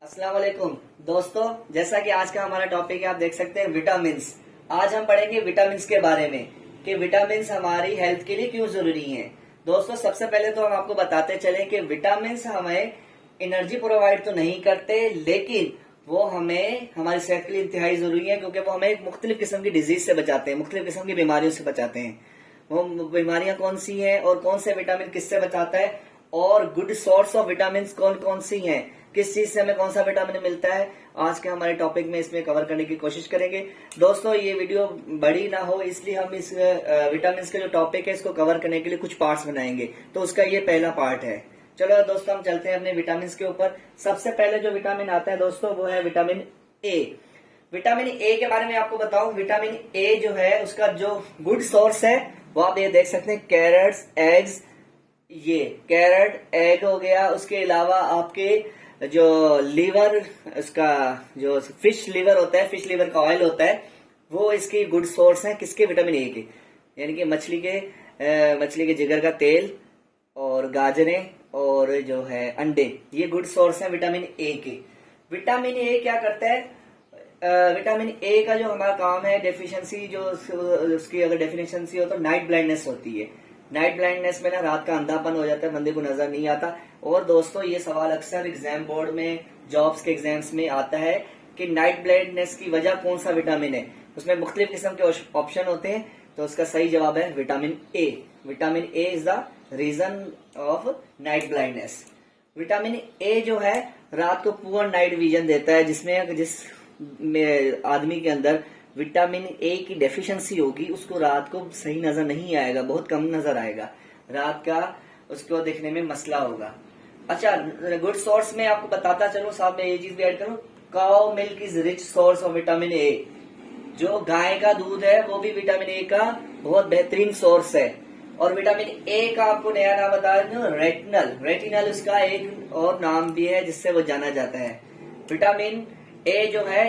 अस्सलाम वालेकुम दोस्तों, जैसा कि आज का हमारा टॉपिक है, आप देख सकते हैं विटामिन्स। आज हम पढ़ेंगे विटामिन्स के बारे में कि विटामिन्स हमारी हेल्थ के लिए क्यों जरूरी हैं। दोस्तों, सबसे पहले तो हम आपको बताते चलें कि विटामिन्स हमें एनर्जी प्रोवाइड तो नहीं करते, लेकिन वो हमें हमारी सेहत के लिए इंतहाई जरूरी है, क्योंकि वो हमें मुख्तलिफ किस्म की डिजीज से बचाते हैं, मुख्तलिफ किस्म की बीमारियों से बचाते हैं। वो बीमारियां कौन सी हैं और कौन से विटामिन किससे बचाता है, और गुड सोर्स ऑफ विटामिन कौन कौन सी हैं, किस चीज से हमें कौन सा विटामिन मिलता है, आज के हमारे टॉपिक में इसमें कवर करने की कोशिश करेंगे। दोस्तों, ये वीडियो बड़ी ना हो, इसलिए हम इस विटामिन के जो टॉपिक है इसको कवर करने के लिए कुछ पार्ट्स बनाएंगे। तो उसका ये पहला पार्ट है। चलो दोस्तों, हम चलते हैं अपने विटामिन के ऊपर। सबसे पहले जो विटामिन आता है दोस्तों, वो है विटामिन ए। विटामिन ए के बारे में आपको बताऊं, विटामिन ए जो है उसका जो गुड सोर्स है वो आप ये देख सकते हैं, कैरेट्स, एग्स। ये कैरेट एग हो गया, उसके अलावा आपके जो लीवर, उसका जो फिश लीवर होता है, फिश लीवर का ऑयल होता है, वो इसकी गुड सोर्स है। किसके? विटामिन ए के। यानी कि मछली के जिगर का तेल और गाजरें और जो है अंडे, ये गुड सोर्स है विटामिन ए के। विटामिन ए क्या करता है? विटामिन ए का जो हमारा काम है, डेफिशिएंसी जो उसकी अगर डेफिशिएंसी हो तो नाइट ब्लाइंडनेस होती है। नाइट ब्लाइंडनेस में ना रात का अंधापन हो जाता है, बंदे को नजर नहीं आता। और दोस्तों, ये सवाल अक्सर एग्जाम बोर्ड में, जॉब्स के एग्जाम्स में आता है कि नाइट ब्लाइंडनेस की वजह कौन सा विटामिन है। उसमें मुख्तलिफ किस्म के ऑप्शन होते हैं, तो उसका सही जवाब है vitamin A. Vitamin A is the reason of night blindness. Vitamin A जो है रात को पुअर नाइट विजन देता है, जिस आदमी के अंदर विटामिन ए की डेफिशिएंसी होगी उसको रात को सही नजर नहीं आएगा, बहुत कम नजर आएगा, रात का उसको देखने में मसला होगा। अच्छा, गुड सोर्स में आपको बताता चलो, साथ में ये चीज भी ऐड करूं, cow milk is rich source of vitamin A. जो गाय का दूध है वो भी विटामिन ए का बहुत बेहतरीन सोर्स है। और विटामिन ए का आपको नया नाम बता दूं, रेटिनल। रेटिनल उसका एक और नाम भी है जिससे वो जाना जाता है। विटामिन ए जो है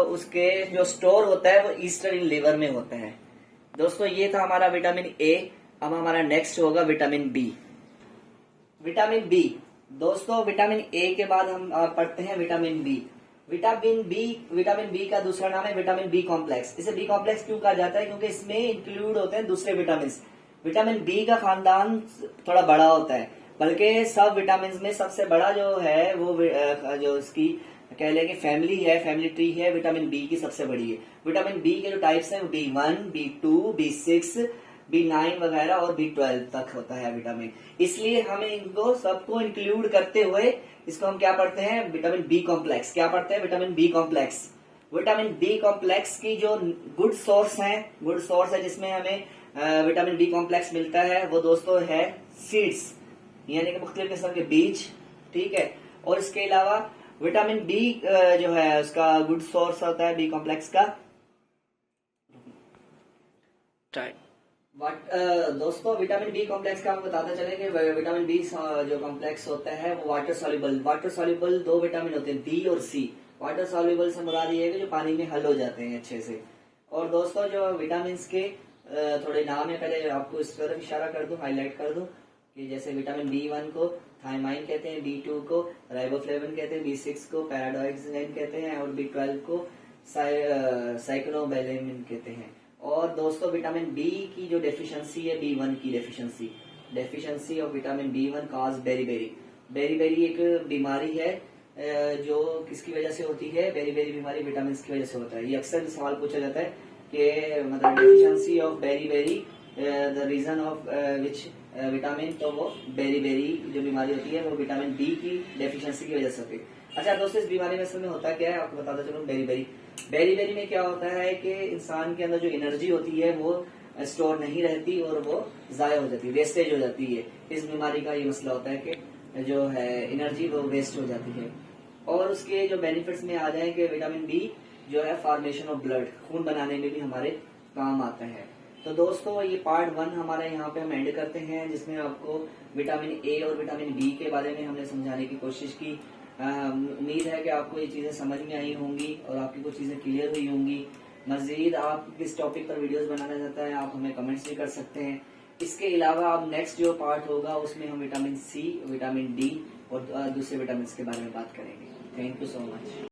उसके जो स्टोर होता है वो ईस्टर्न लिवर में होता है। दोस्तों, ये था हमारा विटामिन ए। अब हमारा नेक्स्ट होगा विटामिन बी। विटामिन बी, दोस्तों विटामिन ए के बाद हम पढ़ते हैं विटामिन बी। विटामिन बी का दूसरा नाम है विटामिन बी कॉम्प्लेक्स। इसे बी कॉम्प्लेक्स क्यों कहा जाता है? क्योंकि इसमें इंक्लूड होते हैं दूसरे विटामिन। विटामिन बी का खानदान थोड़ा बड़ा होता है, बल्कि सब विटामिन में सबसे बड़ा जो है वो जो इसकी कह लें कि फैमिली है, फैमिली ट्री है, विटामिन बी की सबसे बड़ी है। विटामिन बी के जो टाइप्स हैं, B1, B2, B6, B9 वगैरह और B12 तक होता है विटामिन। इसलिए हमें इनको सबको इंक्लूड करते हुए इसको हम क्या पढ़ते हैं? Vitamin B complex. क्या पढ़ते हैं? Vitamin B complex. Vitamin B complex की जो गुड सोर्स है जिसमें हमें विटामिन बी कॉम्प्लेक्स मिलता है, वो दोस्तों है सीड्स, यानी कि मुख्तलिफ किस्म के बीज। ठीक है। और इसके अलावा विटामिन बी जो है उसका गुड सोर्स होता है बी कॉम्प्लेक्स का दोस्तों, विटामिन बी कॉम्प्लेक्स का आपको बताता चले कि विटामिन बी जो कॉम्प्लेक्स होता है वो वाटर सॉल्युबल दो विटामिन होते हैं, बी और सी। वाटर सॉल्युबल से मुराद ये है कि जो पानी में हल हो जाते हैं अच्छे से। और दोस्तों, जो विटामिन के थोड़े नाम है, पहले आपको इस तरफ इशारा कर दूं, हाईलाइट कर दूं कि जैसे विटामिन B1 को थायमाइन कहते हैं, B2 को राइबोफ्लेविन कहते हैं, B6 को पैराडॉक्सिन कहते हैं और B12 को साइक्लोबैलेमिन कहते हैं। और दोस्तों, विटामिन बी की जो डेफिशिएंसी है, B1 की deficiency of vitamin B1 cause beriberi एक बीमारी है जो किसकी वजह से होती है? बेरी बीमारी विटामिन की वजह से होता है। ये अक्सर सवाल पूछा जाता है कि मतलब deficiency of beriberi the reason of which vitamin, तो वो बेरी जो बीमारी होती है वो विटामिन बी की डेफिशिएंसी की वजह से होती है। अच्छा दोस्तों, इस बीमारी में असल में होता क्या है आपको बताता चलूं। बेरी में क्या होता है कि इंसान के अंदर जो एनर्जी होती है वो स्टोर नहीं रहती और वो जाया हो जाती है, वेस्टेज हो जाती है। इस बीमारी का ये मसला होता है कि जो है एनर्जी वो वेस्ट हो जाती है। और उसके जो बेनिफिट्स में आ जाए कि विटामिन बी जो है फॉर्मेशन ऑफ ब्लड, खून बनाने में भी हमारे काम आता है। तो दोस्तों, ये पार्ट 1 हमारे यहाँ पे हम एंड करते हैं, जिसमें आपको विटामिन ए और विटामिन बी के बारे में हमने समझाने की कोशिश की। उम्मीद है कि आपको ये चीजें समझ में आई होंगी और आपकी कुछ चीजें क्लियर हुई होंगी। मजीद आप किस टॉपिक पर वीडियोस बनाना चाहते हैं आप हमें कमेंट्स भी कर सकते हैं। इसके अलावा अब नेक्स्ट जो पार्ट होगा उसमें हम विटामिन सी, विटामिन डी और दूसरे विटामिन के बारे में बात करेंगे। Thank you so much.